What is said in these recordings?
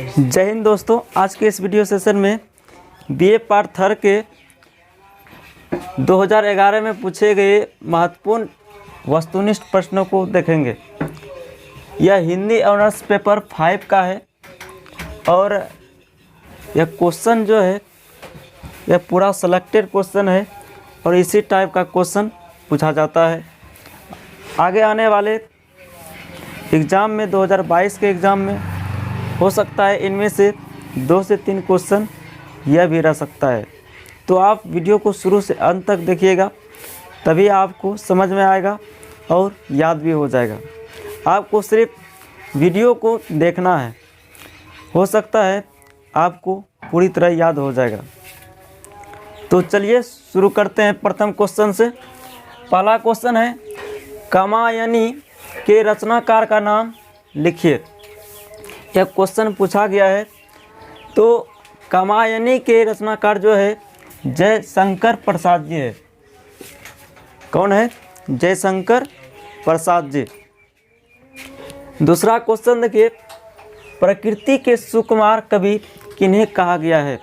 जय हिंद दोस्तों। आज के इस वीडियो सेशन में बीए पार्ट थर्ड के 2011 में पूछे गए महत्वपूर्ण वस्तुनिष्ठ प्रश्नों को देखेंगे। यह हिंदी ऑनर्स पेपर 5 का है और यह क्वेश्चन जो है यह पूरा सेलेक्टेड क्वेश्चन है और इसी टाइप का क्वेश्चन पूछा जाता है। आगे आने वाले एग्ज़ाम में 2022 के एग्ज़ाम में हो सकता है इनमें से 2 से 3 क्वेश्चन यह भी रह सकता है। तो आप वीडियो को शुरू से अंत तक देखिएगा, तभी आपको समझ में आएगा और याद भी हो जाएगा। आपको सिर्फ वीडियो को देखना है, हो सकता है आपको पूरी तरह याद हो जाएगा। तो चलिए शुरू करते हैं प्रथम क्वेश्चन से। पहला क्वेश्चन है, कामायनी के रचनाकार का नाम लिखिए। यह क्वेश्चन पूछा गया है। तो कामायनी के रचनाकार जो है जयशंकर प्रसाद जी है। कौन है? जयशंकर प्रसाद जी। दूसरा क्वेश्चन देखिए, प्रकृति के सुकुमार कवि किन्हें कहा गया है?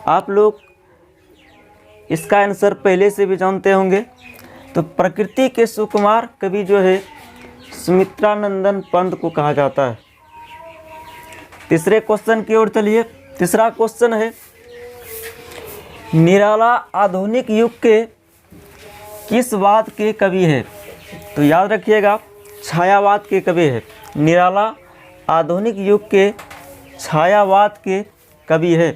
आप लोग इसका आंसर पहले से भी जानते होंगे। तो प्रकृति के सुकुमार कवि जो है सुमित्रानंदन पंत को कहा जाता है। तीसरे क्वेश्चन की ओर चलिए। तीसरा क्वेश्चन है, निराला आधुनिक युग के किस वाद के कवि है? तो याद रखिएगा, छायावाद के कवि है। निराला आधुनिक युग के छायावाद के कवि है।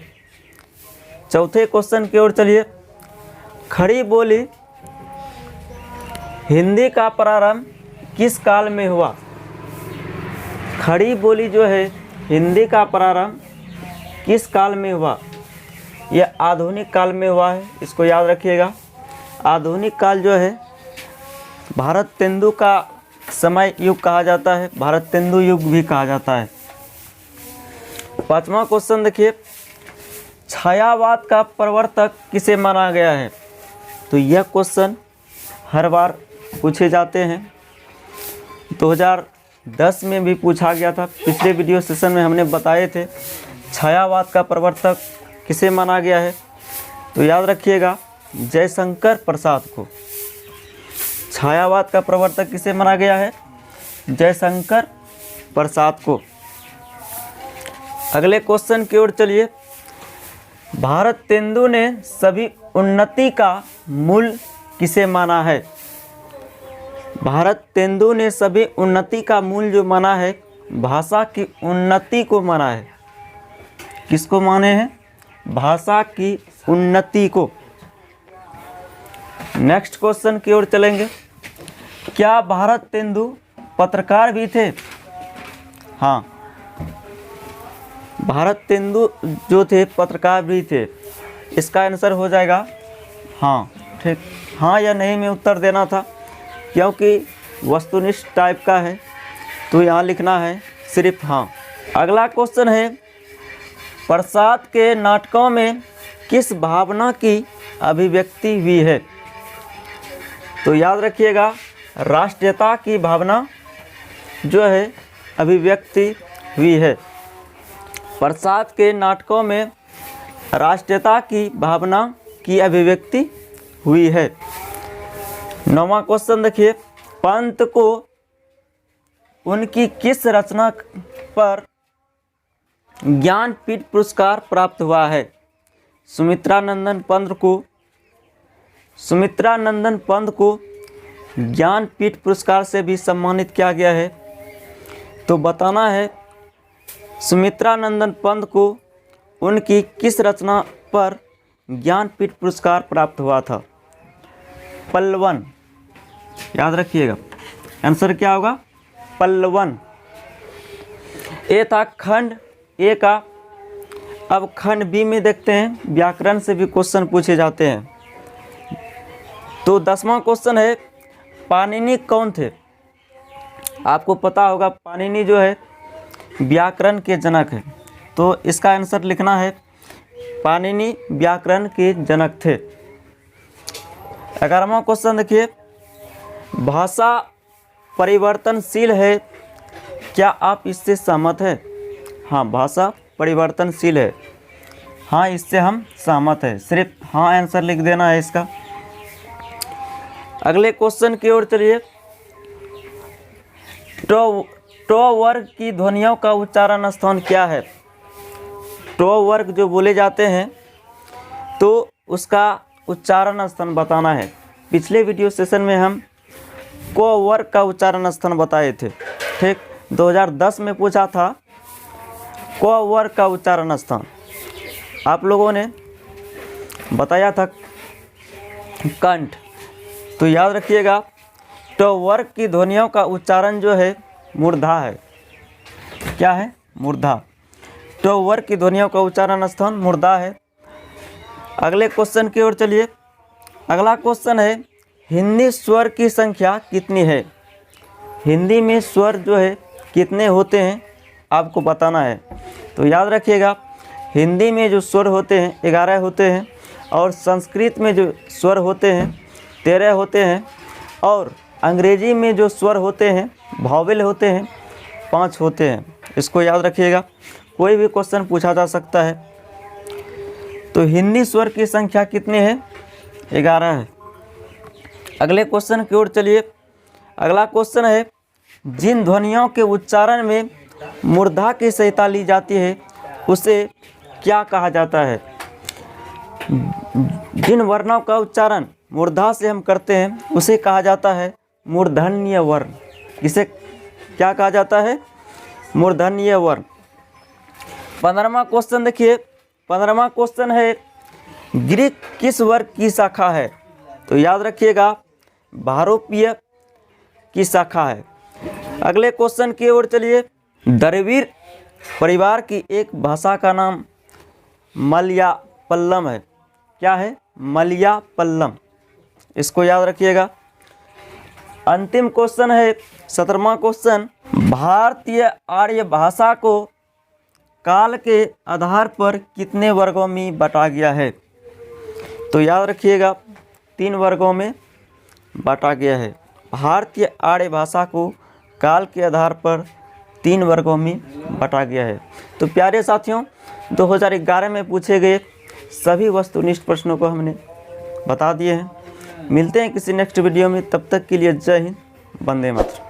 चौथे क्वेश्चन की ओर चलिए। खड़ी बोली हिंदी का प्रारंभ किस काल में हुआ? खड़ी बोली जो है हिंदी का प्रारंभ किस काल में हुआ? यह आधुनिक काल में हुआ है, इसको याद रखिएगा। आधुनिक काल जो है भारत तेंदु का समय युग कहा जाता है, भारत तेंदु युग भी कहा जाता है। पांचवा क्वेश्चन देखिए, छायावाद का प्रवर्तक किसे माना गया है? तो यह क्वेश्चन हर बार पूछे जाते हैं। 2010 में भी पूछा गया था। पिछले वीडियो सेशन में हमने बताए थे छायावाद का प्रवर्तक किसे माना गया है। तो याद रखिएगा, जयशंकर प्रसाद को। छायावाद का प्रवर्तक किसे माना गया है? जयशंकर प्रसाद को। अगले क्वेश्चन की ओर चलिए। भारत तेंदु ने सभी उन्नति का मूल किसे माना है? भारत तेंदु ने सभी उन्नति का मूल जो माना है, भाषा की उन्नति को माना है। किसको माने हैं? भाषा की उन्नति को। नेक्स्ट क्वेश्चन की ओर चलेंगे। क्या भारत तेंदु पत्रकार भी थे? हाँ, भारत तेंदु जो थे पत्रकार भी थे। इसका आंसर हो जाएगा हाँ। ठीक, हाँ या नहीं में उत्तर देना था, क्योंकि वस्तुनिष्ठ टाइप का है तो यहाँ लिखना है सिर्फ हाँ। अगला क्वेश्चन है, प्रसाद के नाटकों में किस भावना की अभिव्यक्ति हुई है? तो याद रखिएगा, राष्ट्रीयता की भावना जो है अभिव्यक्ति हुई है। प्रसाद के नाटकों में राष्ट्रीयता की भावना की अभिव्यक्ति हुई है। 9वां क्वेश्चन देखिए, पंत को उनकी किस रचना पर ज्ञानपीठ पुरस्कार प्राप्त हुआ है? सुमित्रानंदन पंत को ज्ञानपीठ पुरस्कार से भी सम्मानित किया गया है। तो बताना है सुमित्रानंदन पंत को उनकी किस रचना पर ज्ञानपीठ पुरस्कार प्राप्त हुआ था? पल्लवन। याद रखिएगा, आंसर क्या होगा? पल्लवन। ये था खंड ए का। अब खंड बी में देखते हैं, व्याकरण से भी क्वेश्चन पूछे जाते हैं। तो 10वां क्वेश्चन है, पाणिनि कौन थे? आपको पता होगा पाणिनि जो है व्याकरण के जनक है। तो इसका आंसर लिखना है पाणिनि व्याकरण के जनक थे। 11वां क्वेश्चन देखिए, भाषा परिवर्तनशील है, क्या आप इससे सहमत हैं? हाँ, भाषा परिवर्तनशील है। हाँ, इससे हम सहमत हैं। सिर्फ हाँ आंसर लिख देना है इसका। अगले क्वेश्चन की ओर चलिए। टो वर्ग की ध्वनियों का उच्चारण स्थान क्या है? टो वर्ग जो बोले जाते हैं तो उसका उच्चारण स्थान बताना है। पिछले वीडियो सेशन में हम को वर्ग का उच्चारण स्थान बताए थे। ठीक, 2010 में पूछा था को वर्ग का उच्चारण स्थान। आप लोगों ने बताया था कंठ। तो याद रखिएगा, टो वर्ग की ध्वनियों का उच्चारण जो है मूर्धा है। क्या है? मूर्धा। टो वर्ग की ध्वनियों का उच्चारण स्थान मूर्धा है। अगले क्वेश्चन की ओर चलिए। अगला क्वेश्चन है, हिंदी स्वर की संख्या कितनी है? हिंदी में स्वर जो है कितने होते हैं आपको बताना है। तो याद रखिएगा, हिंदी में जो स्वर होते हैं 11 होते हैं, और संस्कृत में जो स्वर होते हैं 13 होते हैं, और अंग्रेजी में जो स्वर होते हैं वॉवेल होते हैं 5 होते हैं। इसको याद रखिएगा, कोई भी क्वेश्चन पूछा जा सकता है। तो हिंदी स्वर की संख्या कितनी है? 11 है। अगले क्वेश्चन की ओर चलिए। अगला क्वेश्चन है, जिन ध्वनियों के उच्चारण में मूर्धा की सहायता ली जाती है उसे क्या कहा जाता है? जिन वर्णों का उच्चारण मूर्धा से हम करते हैं उसे कहा जाता है मूर्धन्य वर्ण। इसे क्या कहा जाता है? मूर्धन्य वर्ण। 15वां क्वेश्चन देखिए। 15वां क्वेश्चन है, ग्रीक किस वर्ग की शाखा है? तो याद रखिएगा, भारोपीय की शाखा है। अगले क्वेश्चन की ओर चलिए। द्रविड़ परिवार की एक भाषा का नाम मलयापल्लम है। क्या है? मलयापल्लम। इसको याद रखिएगा। अंतिम क्वेश्चन है 17वां क्वेश्चन, भारतीय आर्य भाषा को काल के आधार पर कितने वर्गों में बांटा गया है? तो याद रखिएगा, 3 वर्गों में बांटा गया है। भारतीय आर्य भाषा को काल के आधार पर 3 वर्गों में बांटा गया है। तो प्यारे साथियों, 2011 में पूछे गए सभी वस्तुनिष्ठ प्रश्नों को हमने बता दिए हैं। मिलते हैं किसी नेक्स्ट वीडियो में, तब तक के लिए जय हिंद, वंदे मातरम।